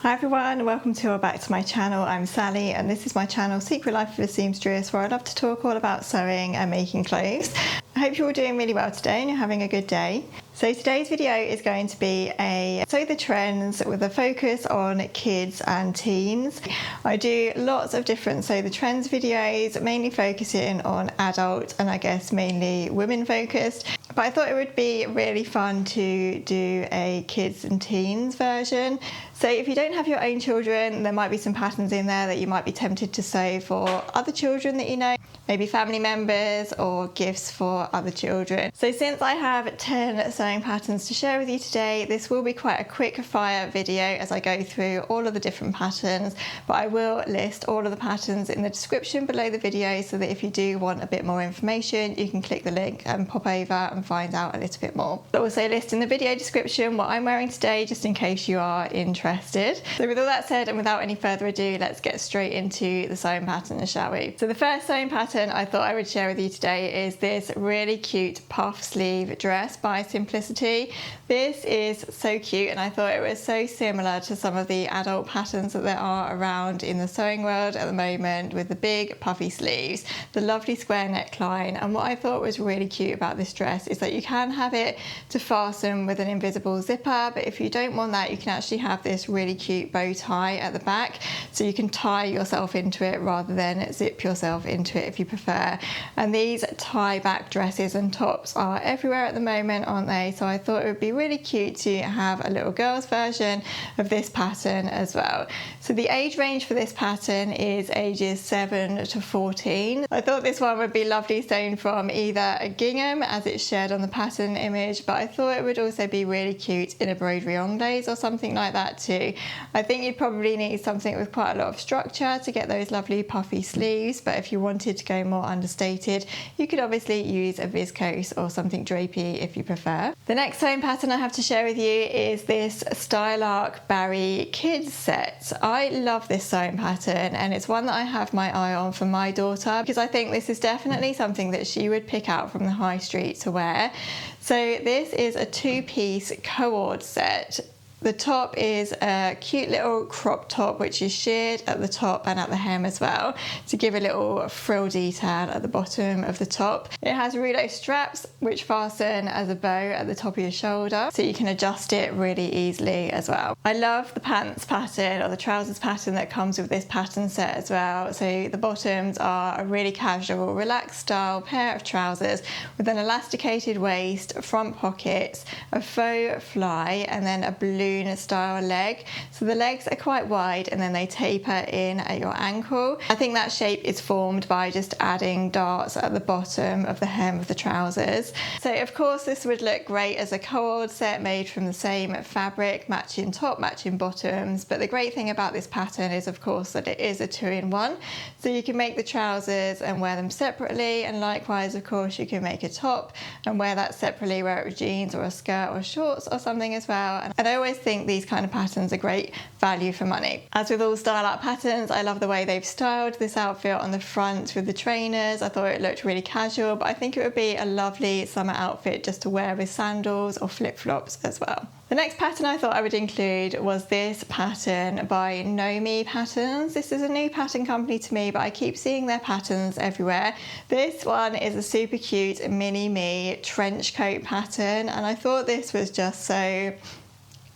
Hi everyone, welcome to or back to my channel. I'm Sally and this is my channel Secret Life of a Seamstress, where I love to talk all about sewing and making clothes. I hope you're all doing really well today and you're having a good day. So today's video is going to be a Sew the Trends with a focus on kids and teens. I do lots of different Sew the Trends videos, mainly focusing on adult and I guess mainly women focused. But I thought it would be really fun to do a kids and teens version. So if you don't have your own children, there might be some patterns in there that you might be tempted to sew for other children that you know, maybe family members or gifts for other children. So since I have 10 sewing patterns to share with you today, this will be quite a quick fire video as I go through all of the different patterns, but I will list all of the patterns in the description below the video so that if you do want a bit more information, you can click the link and pop over and find out a little bit more. I'll also list in the video description what I'm wearing today, just in case you are interested. So with all that said and without any further ado, let's get straight into the sewing patterns, shall we? So the first sewing pattern I thought I would share with you today is this really cute puff sleeve dress by Simplicity. This is so cute and I thought it was so similar to some of the adult patterns that there are around in the sewing world at the moment, with the big puffy sleeves, the lovely square neckline, and what I thought was really cute about this dress is that you can have it to fasten with an invisible zipper, but if you don't want that, you can actually have this really cute bow tie at the back, so you can tie yourself into it rather than zip yourself into it if you prefer. And these tie back dresses and tops are everywhere at the moment, aren't they? So I thought it would be really cute to have a little girl's version of this pattern as well. So the age range for this pattern is ages 7 to 14. I thought this one would be lovely sewn from either a gingham, as it's shared on the pattern image, but I thought it would also be really cute in a broderie anglaise or something like that too. I think you'd probably need something with quite a lot of structure to get those lovely puffy sleeves, but if you wanted to go more understated, you could obviously use a viscose or something drapey if you prefer. The next sewing pattern I have to share with you is this Style Arc Barry Kids set. I love this sewing pattern and it's one that I have my eye on for my daughter because I think this is definitely something that she would pick out from the high street to wear. So this is a two-piece cord set. The top is a cute little crop top which is sheared at the top and at the hem as well to give a little frill detail at the bottom of the top. It has rouleau straps which fasten as a bow at the top of your shoulder, so you can adjust it really easily as well. I love the pants pattern or the trousers pattern that comes with this pattern set as well. So the bottoms are a really casual, relaxed style pair of trousers with an elasticated waist, front pockets, a faux fly, and then a balloon style leg. So the legs are quite wide and then they taper in at your ankle. I think that shape is formed by just adding darts at the bottom of the hem of the trousers. So of course this would look great as a cord set made from the same fabric, matching top, matching bottoms, but the great thing about this pattern is of course that it is a two-in-one. So you can make the trousers and wear them separately, and likewise of course you can make a top and wear that separately, wear it with jeans or a skirt or shorts or something as well. And I always think these kind of patterns are great value for money. As with all Style Arc patterns, I love the way they've styled this outfit on the front with the trainers. I thought it looked really casual, but I think it would be a lovely summer outfit just to wear with sandals or flip-flops as well. The next pattern I thought I would include was this pattern by Nomi Patterns. This is a new pattern company to me, but I keep seeing their patterns everywhere. This one is a super cute mini me trench coat pattern, and I thought this was just so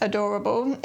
adorable.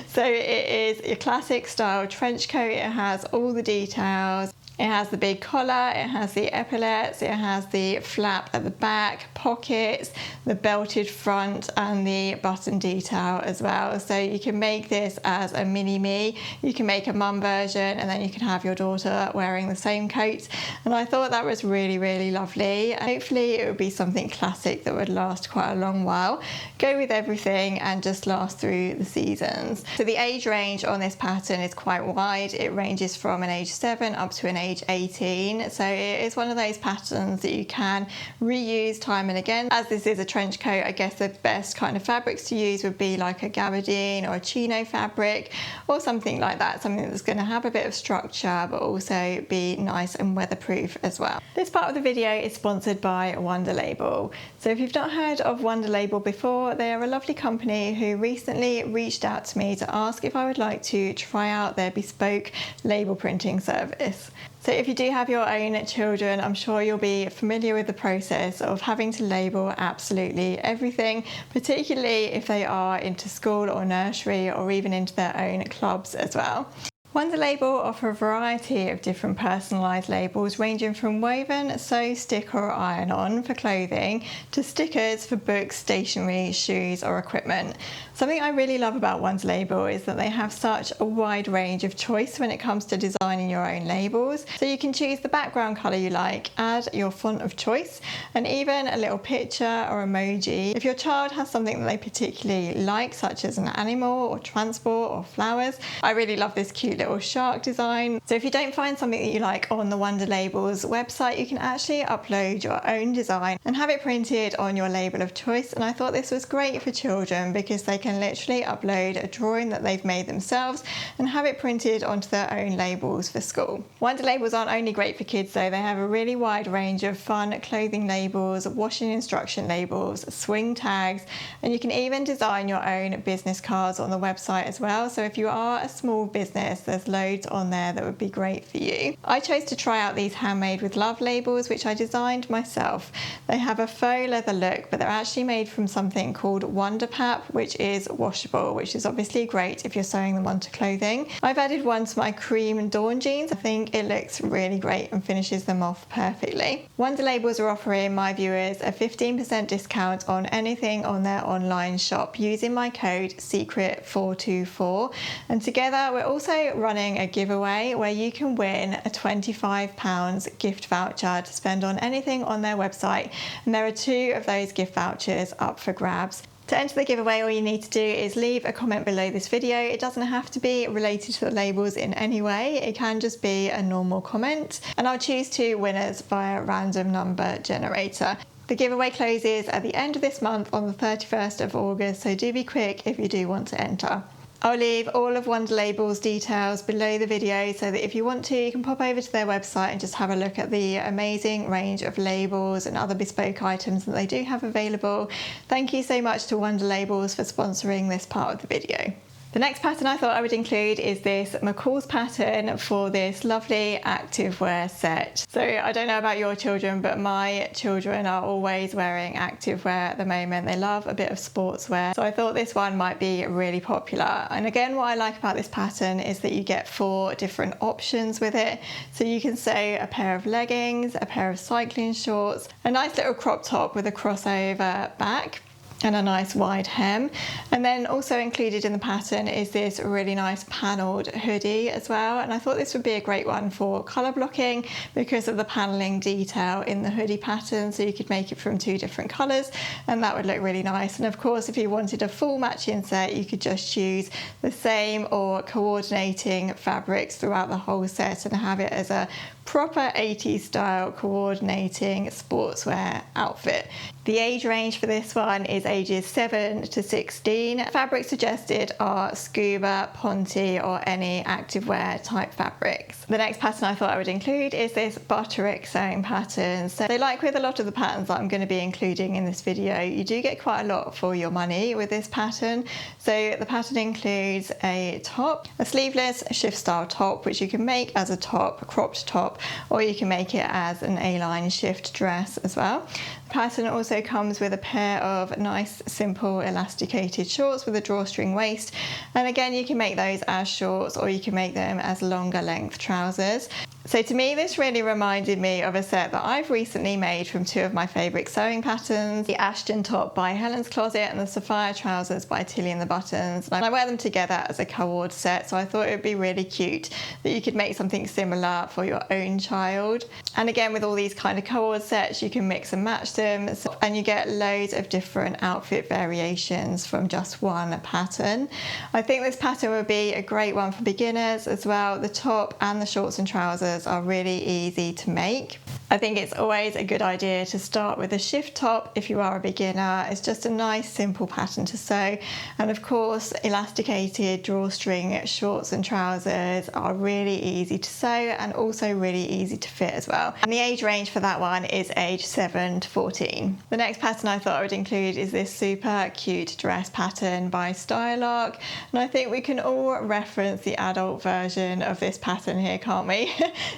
So it is a classic style trench coat. It has all the details. It has the big collar, it has the epaulettes, it has the flap at the back, pockets, the belted front and the button detail as well. So you can make this as a mini me, you can make a mum version, and then you can have your daughter wearing the same coat. And I thought that was really, really lovely. Hopefully it would be something classic that would last quite a long while, go with everything and just last through the seasons. So the age range on this pattern is quite wide. It ranges from an age 7 up to an age 18. So it is one of those patterns that you can reuse time and again. As this is a trench coat, I guess the best kind of fabrics to use would be like a gabardine or a chino fabric or something like that, something that's going to have a bit of structure but also be nice and weatherproof as well. This part of the video is sponsored by Wonder Label. So if you've not heard of Wonder Label before, they are a lovely company who recently reached out to me to ask if I would like to try out their bespoke label printing service. So if you do have your own children, I'm sure you'll be familiar with the process of having to label absolutely everything, particularly if they are into school or nursery or even into their own clubs as well. Wonder Label offer a variety of different personalised labels ranging from woven, sew, stick or iron on for clothing to stickers for books, stationery, shoes or equipment. Something I really love about Wonder Label is that they have such a wide range of choice when it comes to designing your own labels. So you can choose the background colour you like, add your font of choice and even a little picture or emoji. If your child has something that they particularly like, such as an animal or transport or flowers, I really love this cute little shark design. So if you don't find something that you like on the Wonder Label's website, you can actually upload your own design and have it printed on your label of choice. And I thought this was great for children because they can literally upload a drawing that they've made themselves and have it printed onto their own labels for school. Wonder Labels aren't only great for kids though, they have a really wide range of fun clothing labels, washing instruction labels, swing tags, and you can even design your own business cards on the website as well. So if you are a small business, there's loads on there that would be great for you. I chose to try out these handmade with love labels, which I designed myself. They have a faux leather look, but they're actually made from something called Wonder Pap, which is washable, which is obviously great if you're sewing them onto clothing. I've added one to my cream Dawn jeans. I think it looks really great and finishes them off perfectly. Wonder Labels are offering my viewers a 15% discount on anything on their online shop using my code SECRET424, and together we're also running a giveaway where you can win a £25 gift voucher to spend on anything on their website, and there are 2 of those gift vouchers up for grabs. To enter the giveaway, all you need to do is leave a comment below this video. It doesn't have to be related to the labels in any way. It can just be a normal comment, and I'll choose 2 winners via random number generator. The giveaway closes at the end of this month on the 31st of August, so do be quick if you do want to enter. I'll leave all of Wonder Label's details below the video so that if you want to, you can pop over to their website and just have a look at the amazing range of labels and other bespoke items that they do have available. Thank you so much to Wonder Labels for sponsoring this part of the video. The next pattern I thought I would include is this McCall's pattern for this lovely activewear set. So I don't know about your children, but my children are always wearing activewear at the moment. They love a bit of sportswear. So I thought this one might be really popular. And again, what I like about this pattern is that you get 4 different options with it. So you can sew a pair of leggings, a pair of cycling shorts, a nice little crop top with a crossover back, and a nice wide hem. And then also included in the pattern is this really nice panelled hoodie as well, and I thought this would be a great one for colour blocking because of the panelling detail in the hoodie pattern. So you could make it from 2 different colours and that would look really nice. And of course, if you wanted a full matching set, you could just choose the same or coordinating fabrics throughout the whole set and have it as a proper 80s style coordinating sportswear outfit. The age range for this one is ages 7 to 16. Fabrics suggested are scuba, ponte or any activewear type fabrics. The next pattern I thought I would include is this Butterick sewing pattern. So like with a lot of the patterns that I'm going to be including in this video, you do get quite a lot for your money with this pattern. So the pattern includes a top, a sleeveless shift style top, which you can make as a top, a cropped top, or you can make it as an A-line shift dress as well. The pattern also comes with a pair of nice simple elasticated shorts with a drawstring waist, and again you can make those as shorts or you can make them as longer length trousers. So to me, this really reminded me of a set that I've recently made from 2 of my favourite sewing patterns, the Ashton top by Helen's Closet and the Sapphire trousers by Tilly and the Buttons. And I wear them together as a co-ord set, so I thought it would be really cute that you could make something similar for your own child. And again, with all these kind of co-ord sets, you can mix and match them, and you get loads of different outfit variations from just one pattern. I think this pattern would be a great one for beginners as well. The top and the shorts and trousers trousers are really easy to make. I think it's always a good idea to start with a shift top if you are a beginner. It's just a nice simple pattern to sew, and of course elasticated drawstring shorts and trousers are really easy to sew and also really easy to fit as well. And the age range for that one is age 7 to 14. The next pattern I thought I would include is this super cute dress pattern by Stylark, and I think we can all reference the adult version of this pattern here, can't we?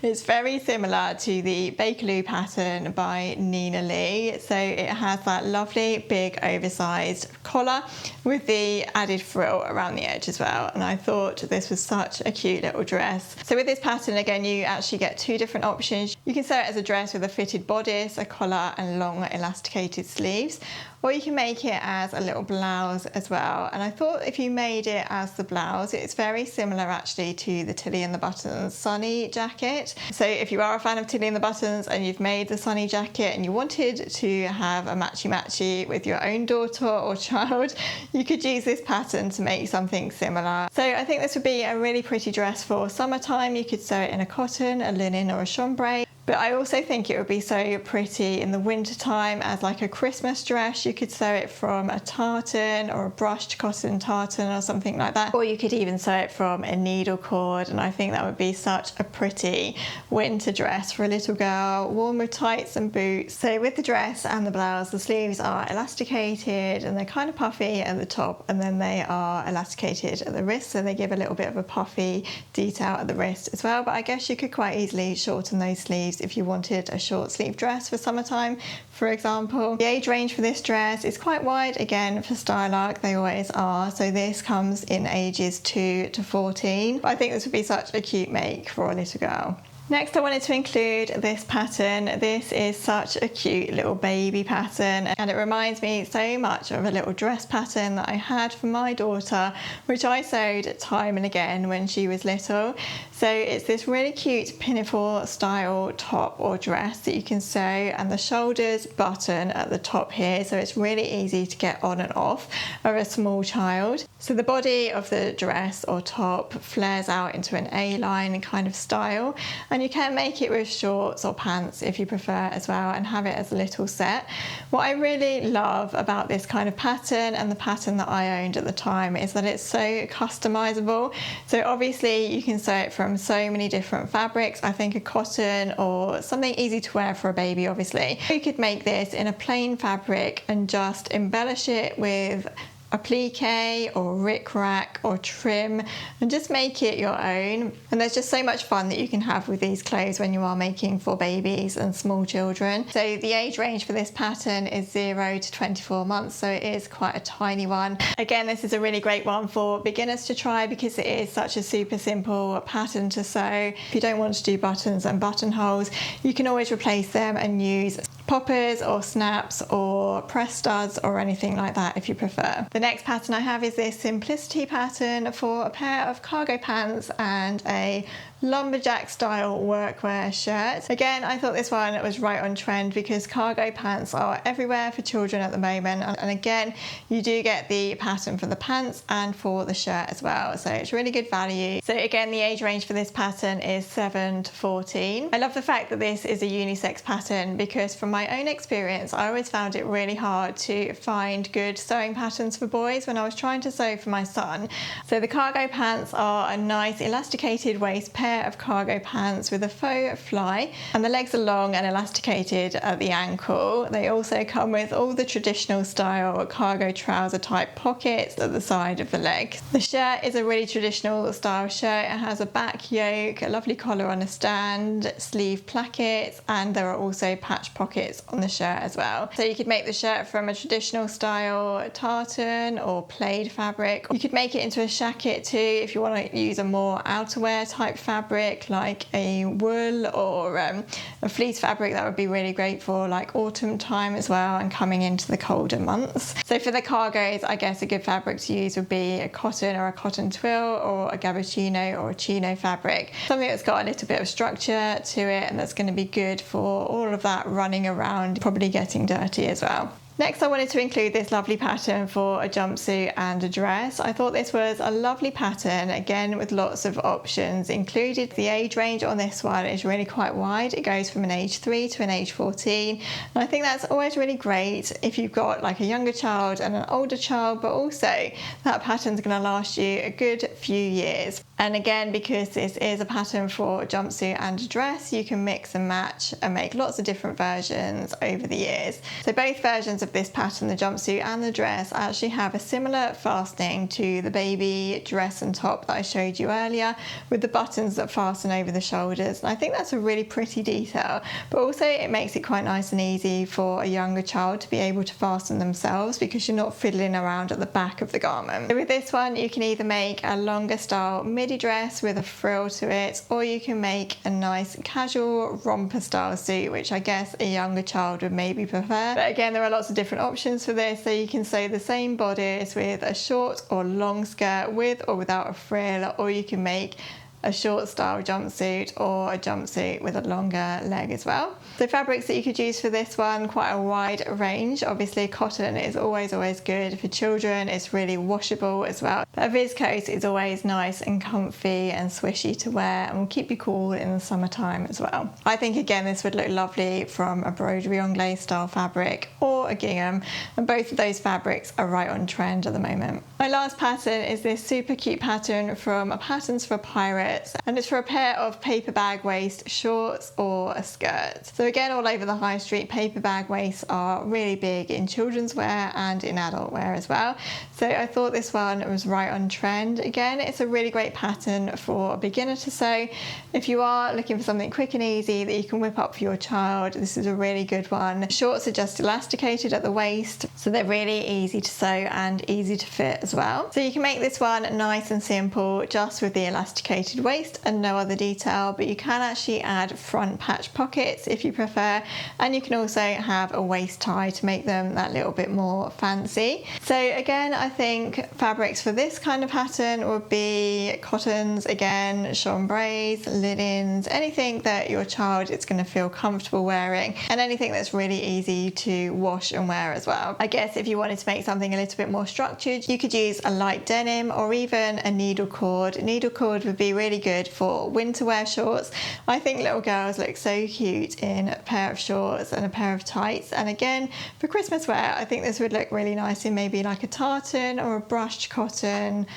It's very similar to the Bakerloo pattern by Nina Lee. So it has that lovely big oversized collar with the added frill around the edge as well, and I thought this was such a cute little dress. So with this pattern, again, you actually get two different options. You can sew it as a dress with a fitted bodice, a collar and long elasticated sleeves, or you can make it as a little blouse as well. And I thought if you made it as the blouse, it's very similar actually to the Tilly and the Buttons Sunny jacket. So if you are a fan of Tilly and the Buttons and you've made the Sunny jacket and you wanted to have a matchy with your own daughter or child, you could use this pattern to make something similar. So I think this would be a really pretty dress for summertime. You could sew it in a cotton, a linen or a chambray. But I also think it would be so pretty in the winter time as like a Christmas dress. You could sew it from a tartan or a brushed cotton tartan or something like that. Or you could even sew it from a needle cord, and I think that would be such a pretty winter dress for a little girl, worn with tights and boots. So with the dress and the blouse, the sleeves are elasticated and they're kind of puffy at the top, and then they are elasticated at the wrist, so they give a little bit of a puffy detail at the wrist as well. But I guess you could quite easily shorten those sleeves if you wanted a short sleeve dress for summertime, for example. The age range for this dress is quite wide, again, for Stylark, they always are. So this comes in ages 2 to 14. But I think this would be such a cute make for a little girl. Next, I wanted to include this pattern. This is such a cute little baby pattern, and it reminds me so much of a little dress pattern that I had for my daughter, which I sewed time and again when she was little. So it's this really cute pinafore style top or dress that you can sew, and the shoulders button at the top here, so it's really easy to get on and off of a small child. So the body of the dress or top flares out into an A-line kind of style, and you can make it with shorts or pants if you prefer as well, and have it as a little set. What I really love about this kind of pattern, and the pattern that I owned at the time, is that it's so customizable. So obviously you can sew it from so many different fabrics. I think a cotton or something easy to wear for a baby, obviously. You could make this in a plain fabric and just embellish it with applique or rickrack or trim, and just make it your own. And there's just so much fun that you can have with these clothes when you are making for babies and small children. So the age range for this pattern is 0 to 24 months, so it is quite a tiny one. Again, this is a really great one for beginners to try because it is such a super simple pattern to sew. If you don't want to do buttons and buttonholes, you can always replace them and use poppers or snaps or press studs or anything like that if you prefer. The next pattern I have is this simplicity pattern for a pair of cargo pants and a lumberjack style workwear shirt. Again, I thought this one was right on trend because cargo pants are everywhere for children at the moment, and again, you do get the pattern for the pants and for the shirt as well, so it's really good value. So again, the age range for this pattern is 7 to 14. I love the fact that this is a unisex pattern because from my own experience, I always found it really hard to find good sewing patterns for boys when I was trying to sew for my son. So the cargo pants are a nice elasticated waist pair of cargo pants with a faux fly, and the legs are long and elasticated at the ankle. They also come with all the traditional style cargo trouser type pockets at the side of the leg. The shirt is a really traditional style shirt. It has a back yoke, a lovely collar on a stand, sleeve plackets, and there are also patch pockets on the shirt as well. So you could make the shirt from a traditional style tartan or plaid fabric. You could make it into a shacket too if you want to use a more outerwear type fabric like a wool or a fleece fabric. That would be really great for like autumn time as well and coming into the colder months. So for the cargos, I guess a good fabric to use would be a cotton or a cotton twill or a gabardino or a chino fabric. Something that's got a little bit of structure to it and that's going to be good for all of that running around, probably getting dirty as well. Next, I wanted to include this lovely pattern for a jumpsuit and a dress. I thought this was a lovely pattern, again with lots of options included. The age range on this one is really quite wide. It goes from an age 3 to an age 14, and I think that's always really great if you've got like a younger child and an older child, but also that pattern's going to last you a good few years. And again, because this is a pattern for a jumpsuit and a dress, you can mix and match and make lots of different versions over the years. So both versions of this pattern, the jumpsuit and the dress, actually have a similar fastening to the baby dress and top that I showed you earlier, with the buttons that fasten over the shoulders. And I think that's a really pretty detail, but also it makes it quite nice and easy for a younger child to be able to fasten themselves, because you're not fiddling around at the back of the garment. So with this one, you can either make a longer style midi dress with a frill to it, or you can make a nice casual romper style suit, which I guess a younger child would maybe prefer. But again, there are lots of different options for this, so you can sew the same bodice with a short or long skirt with or without a frill, or you can make a short style jumpsuit or a jumpsuit with a longer leg as well. So fabrics that you could use for this one, quite a wide range. Obviously cotton is always good for children. It's really washable as well. But a viscose is always nice and comfy and swishy to wear and will keep you cool in the summertime as well. I think again this would look lovely from a broderie anglaise style fabric or a gingham, and both of those fabrics are right on trend at the moment. My last pattern is this super cute pattern from Patterns for Pirates, and it's for a pair of paper bag waist shorts or a skirt. So again, all over the high street, paper bag waists are really big in children's wear and in adult wear as well. So I thought this one was right on trend. Again, it's a really great pattern for a beginner to sew. If you are looking for something quick and easy that you can whip up for your child, this is a really good one. Shorts are just elasticated at the waist, so they're really easy to sew and easy to fit as well. So you can make this one nice and simple, just with the elasticated waist and no other detail, but you can actually add front patch pockets if you prefer, and you can also have a waist tie to make them that little bit more fancy. So again, I think fabrics for this kind of pattern would be cottons, again, chambres, linens, anything that your child is going to feel comfortable wearing, and anything that's really easy to wash and wear as well. I guess if you wanted to make something a little bit more structured, you could use a light denim or even a needle cord. Needle cord would be really good for winter wear shorts. I think little girls look so cute in a pair of shorts and a pair of tights, and again for Christmas wear I think this would look really nice in maybe like a tartan or a brushed cotton,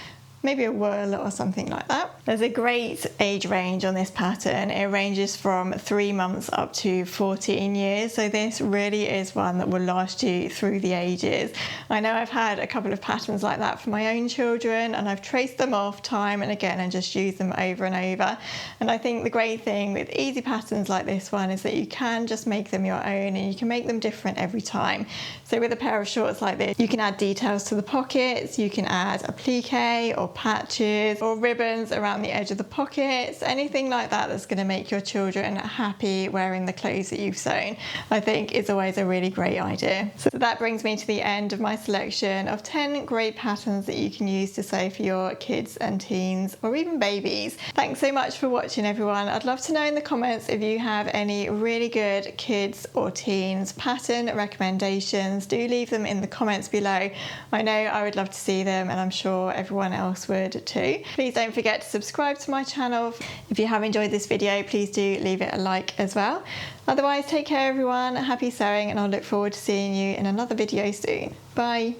maybe a wool or something like that. There's a great age range on this pattern. It ranges from 3 months up to 14 years, so this really is one that will last you through the ages. I know I've had a couple of patterns like that for my own children, and I've traced them off time and again and just used them over and over. And I think the great thing with easy patterns like this one is that you can just make them your own, and you can make them different every time. So with a pair of shorts like this, you can add details to the pockets, you can add a plique or patches or ribbons around the edge of the pockets, anything like that that's going to make your children happy wearing the clothes that you've sewn, I think is always a really great idea. So that brings me to the end of my selection of 10 great patterns that you can use to sew for your kids and teens or even babies. Thanks so much for watching, everyone. I'd love to know in the comments if you have any really good kids or teens pattern recommendations. Do leave them in the comments below. I know I would love to see them, and I'm sure everyone else would too. Please don't forget to subscribe to my channel. If you have enjoyed this video, please do leave it a like as well. Otherwise, take care everyone, happy sewing, and I'll look forward to seeing you in another video soon. Bye.